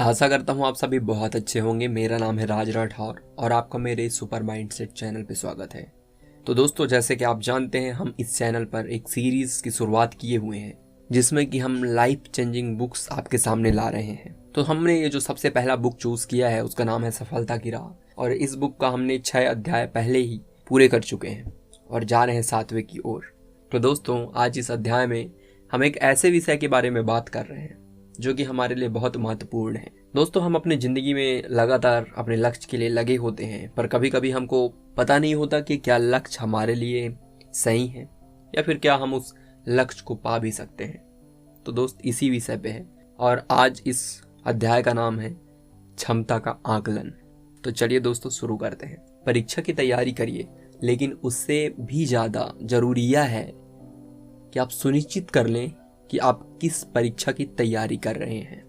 आशा करता हूँ आप सभी बहुत अच्छे होंगे। मेरा नाम है राज राठौर और आपका मेरे सुपर माइंडसेट चैनल पे स्वागत है। तो दोस्तों, जैसे कि आप जानते हैं, हम इस चैनल पर एक सीरीज की शुरुआत किए हुए हैं जिसमें कि हम लाइफ चेंजिंग बुक्स आपके सामने ला रहे हैं। तो हमने ये जो सबसे पहला बुक चूज किया है उसका नाम है सफलता की राह, और इस बुक का हमने 6 अध्याय पहले ही पूरे कर चुके हैं और जा रहे हैं 7वें की ओर। तो दोस्तों, आज इस अध्याय में हम एक ऐसे विषय के बारे में बात कर रहे हैं जो कि हमारे लिए बहुत महत्वपूर्ण है। दोस्तों, हम अपनी जिंदगी में लगातार अपने लक्ष्य के लिए लगे होते हैं, पर कभी कभी हमको पता नहीं होता कि क्या लक्ष्य हमारे लिए सही है या फिर क्या हम उस लक्ष्य को पा भी सकते हैं। तो दोस्त, इसी विषय पे है और आज इस अध्याय का नाम है क्षमता का आकलन। तो चलिए दोस्तों, शुरू करते हैं। परीक्षा की तैयारी करिए, लेकिन उससे भी ज्यादा जरूरी यह है कि आप सुनिश्चित कर लें कि आप किस परीक्षा की तैयारी कर रहे हैं।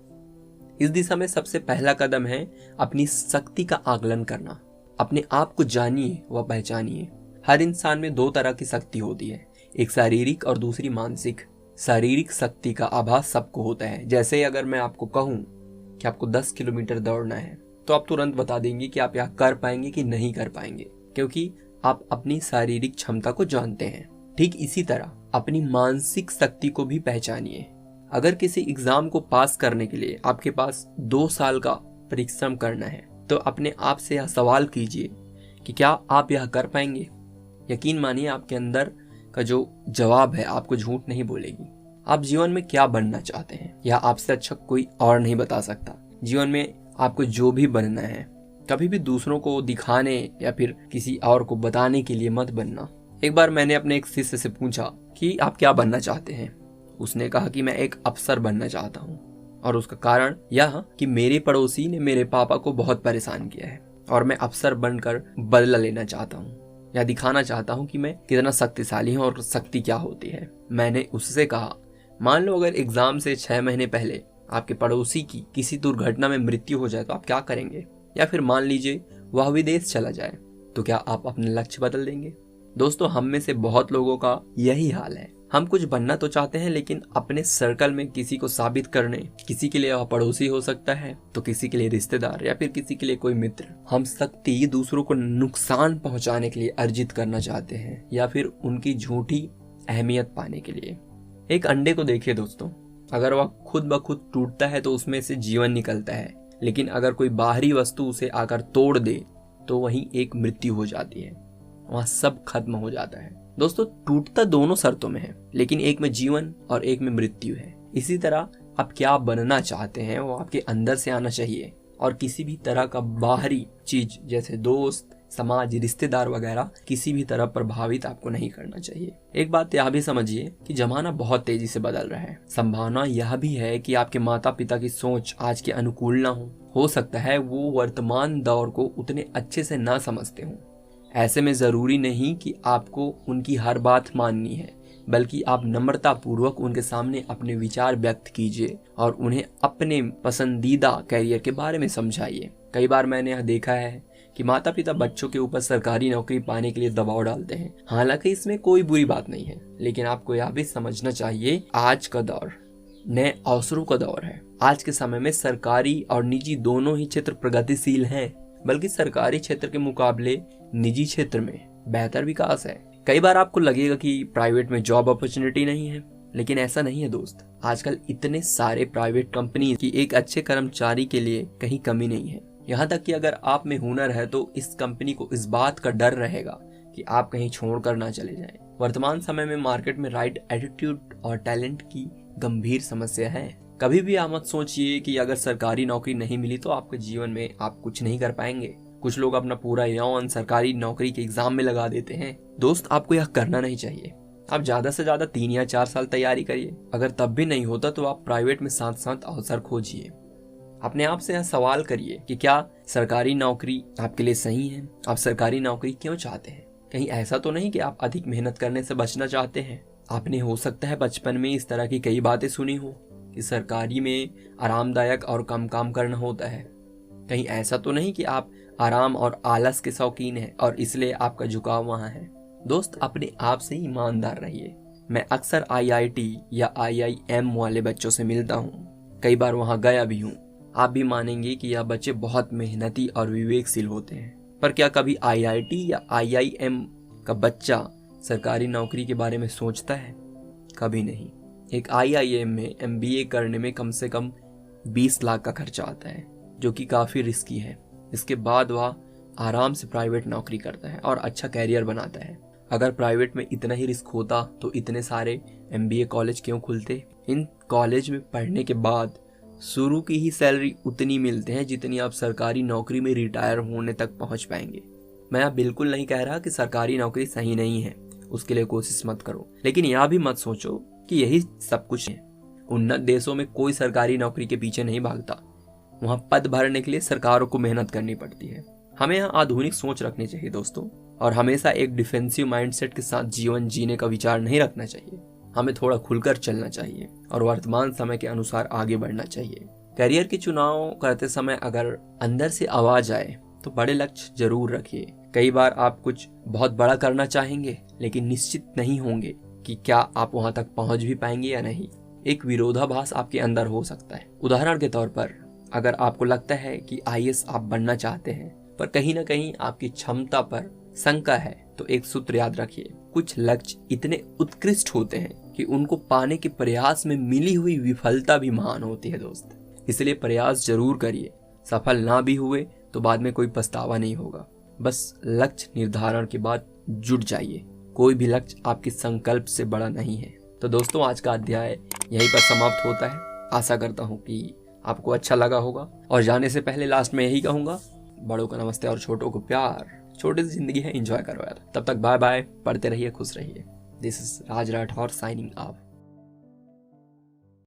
इस दिशा में सबसे पहला कदम है अपनी शक्ति का आकलन करना। अपने आप को जानिए व पहचानिए। हर इंसान में 2 तरह की शक्ति होती है, एक शारीरिक और दूसरी मानसिक। शारीरिक शक्ति का आभास सबको होता है। जैसे अगर मैं आपको कहूं कि आपको 10 किलोमीटर दौड़ना है तो आप तुरंत बता देंगे कि आप यह कर पाएंगे कि नहीं कर पाएंगे, क्योंकि आप अपनी शारीरिक क्षमता को जानते हैं। ठीक इसी तरह अपनी मानसिक शक्ति को भी पहचानिए। अगर किसी एग्जाम को पास करने के लिए आपके पास 2 साल का परिश्रम करना है तो अपने आप से यह सवाल कीजिए कि क्या आप यह कर पाएंगे। यकीन मानिए, आपके अंदर का जो जवाब है आपको झूठ नहीं बोलेगी। आप जीवन में क्या बनना चाहते हैं यह आपसे अच्छा कोई और नहीं बता सकता। जीवन में आपको जो भी बनना है, कभी भी दूसरों को दिखाने या फिर किसी और को बताने के लिए मत बनना। एक बार मैंने अपने एक शिष्य से पूछा कि आप क्या बनना चाहते हैं। उसने कहा कि मैं एक अफसर बनना चाहता हूँ, और उसका कारण यह कि मेरे पड़ोसी ने मेरे पापा को बहुत परेशान किया है और मैं अफसर बनकर बदला लेना चाहता हूँ, या दिखाना चाहता हूँ कि मैं कितना शक्तिशाली हूँ और शक्ति क्या होती है। मैंने उससे कहा, मान लो अगर एग्जाम से 6 महीने पहले आपके पड़ोसी की किसी दुर्घटना में मृत्यु हो जाए तो आप क्या करेंगे? या फिर मान लीजिए वह विदेश चला जाए, तो क्या आप अपने लक्ष्य बदल देंगे? दोस्तों, हम में से बहुत लोगों का यही हाल है। हम कुछ बनना तो चाहते हैं, लेकिन अपने सर्कल में किसी को साबित करने, किसी के लिए वह पड़ोसी हो सकता है तो किसी के लिए रिश्तेदार या फिर किसी के लिए कोई मित्र, हम शक्ति दूसरों को नुकसान पहुंचाने के लिए अर्जित करना चाहते हैं या फिर उनकी झूठी अहमियत पाने के लिए। एक अंडे को देखिए दोस्तों, अगर वह खुद ब खुद टूटता है तो उसमें से जीवन निकलता है, लेकिन अगर कोई बाहरी वस्तु उसे आकर तोड़ दे तो वहीं एक मृत्यु हो जाती है, वहां सब खत्म हो जाता है। दोस्तों, टूटता दोनों शर्तों में है, लेकिन एक में जीवन और एक में मृत्यु है। इसी तरह आप क्या बनना चाहते हैं वो आपके अंदर से आना चाहिए, और किसी भी तरह का बाहरी चीज जैसे दोस्त, समाज, रिश्तेदार वगैरह किसी भी तरह प्रभावित आपको नहीं करना चाहिए। एक बात यह भी समझिए कि जमाना बहुत तेजी से बदल रहा है। संभावना यह भी है कि आपके माता पिता की सोच आज के अनुकूल ना हो सकता है वो वर्तमान दौर को उतने अच्छे से ना समझते हों। ऐसे में जरूरी नहीं कि आपको उनकी हर बात माननी है, बल्कि आप नम्रता पूर्वक उनके सामने अपने विचार व्यक्त कीजिए और उन्हें अपने पसंदीदा करियर के बारे में समझाइए। कई बार मैंने यह देखा है कि माता पिता बच्चों के ऊपर सरकारी नौकरी पाने के लिए दबाव डालते हैं। हालांकि इसमें कोई बुरी बात नहीं है, लेकिन आपको यह भी समझना चाहिए आज का दौर नए अवसरों का दौर है। आज के समय में सरकारी और निजी दोनों ही क्षेत्र प्रगतिशील हैं, बल्कि सरकारी क्षेत्र के मुकाबले निजी क्षेत्र में बेहतर विकास है। कई बार आपको लगेगा कि प्राइवेट में जॉब अपॉर्चुनिटी नहीं है, लेकिन ऐसा नहीं है दोस्त। आजकल इतने सारे प्राइवेट कंपनी की एक अच्छे कर्मचारी के लिए कहीं कमी नहीं है। यहाँ तक कि अगर आप में हुनर है तो इस कंपनी को इस बात का डर रहेगा कि आप कहीं छोड़कर ना चले जाएं। वर्तमान समय में मार्केट में राइट एटीट्यूड और टैलेंट की गंभीर समस्या है। कभी भी आप मत सोचिए कि अगर सरकारी नौकरी नहीं मिली तो आपके जीवन में आप कुछ नहीं कर पाएंगे। कुछ लोग अपना पूरा यौवन सरकारी नौकरी के एग्जाम में लगा देते हैं। दोस्त, आपको यह करना नहीं चाहिए। आप ज्यादा से ज्यादा 3 या 4 साल तैयारी करिए। अगर तब भी नहीं होता तो आप प्राइवेट में साथ साथ अवसर खोजिए। अपने आप से यह सवाल करिए कि क्या सरकारी नौकरी आपके लिए सही है? आप सरकारी नौकरी क्यों चाहते हैं? कहीं ऐसा तो नहीं कि आप अधिक मेहनत करने से बचना चाहते हैं? आपने हो सकता है बचपन में इस तरह की कई बातें सुनी हो कि सरकारी में आरामदायक और कम काम करना होता है। कहीं ऐसा तो नहीं कि आप आराम और आलस के शौकीन हैं और इसलिए आपका झुकाव वहां है? दोस्त, अपने आप से ईमानदार रहिए। मैं अक्सर IIT या IIM वाले बच्चों से मिलता हूँ, कई बार वहां गया भी हूँ। आप भी मानेंगे कि यह बच्चे बहुत मेहनती और विवेकशील होते हैं। पर क्या कभी IIT या IIM का बच्चा सरकारी नौकरी के बारे में सोचता है? कभी नहीं। एक IIM में MBA करने में कम से कम 20 लाख का खर्चा आता है, जो कि काफ़ी रिस्की है। इसके बाद वह आराम से प्राइवेट नौकरी करता है और अच्छा कैरियर बनाता है। अगर प्राइवेट में इतना ही रिस्क होता तो इतने सारे MBA कॉलेज क्यों खुलते? इन कॉलेज में पढ़ने के बाद शुरू की ही सैलरी उतनी मिलते हैं जितनी आप सरकारी नौकरी में रिटायर होने तक पहुंच पाएंगे। मैं बिल्कुल नहीं कह रहा कि सरकारी नौकरी सही नहीं है, उसके लिए कोशिश मत करो, लेकिन यह भी मत सोचो कि यही सब कुछ है। उन्नत देशों में कोई सरकारी नौकरी के पीछे नहीं भागता। वहां पद भरने के लिए सरकारों को मेहनत करनी पड़ती है। हमें यहाँ आधुनिक सोच रखनी चाहिए दोस्तों, और हमेशा एक डिफेंसिव माइंडसेट के साथ जीवन जीने का विचार नहीं रखना चाहिए। हमें थोड़ा खुलकर चलना चाहिए और वर्तमान समय के अनुसार आगे बढ़ना चाहिए। करियर के चुनाव करते समय अगर अंदर से आवाज आए तो बड़े लक्ष्य जरूर रखिए। कई बार आप कुछ बहुत बड़ा करना चाहेंगे, लेकिन निश्चित नहीं होंगे कि क्या आप वहां तक पहुंच भी पाएंगे या नहीं। एक विरोधाभास आपके अंदर हो सकता है। उदाहरण के तौर पर, अगर आपको लगता है कि IAS आप बनना चाहते हैं, पर कहीं ना कहीं आपकी क्षमता पर शंका है, तो एक सूत्र याद रखिए, कुछ लक्ष्य इतने उत्कृष्ट होते हैं कि उनको पाने के प्रयास में मिली हुई विफलता भी महान होती है दोस्त। इसलिए प्रयास जरूर करिए। सफल ना भी हुए तो बाद में कोई पछतावा नहीं होगा। बस लक्ष्य निर्धारण के बाद जुट जाइए। कोई भी लक्ष्य आपके संकल्प से बड़ा नहीं है। तो दोस्तों, आज का अध्याय यहीं पर समाप्त होता है। आशा करता हूँ कि आपको अच्छा लगा होगा। और जाने से पहले लास्ट में यही कहूंगा, बड़ों का नमस्ते और छोटों को प्यार। छोटी सी जिंदगी है, एंजॉय करो यार। तब तक बाय बाय, पढ़ते रहिए, खुश रहिए। This is Raj Rathore signing off.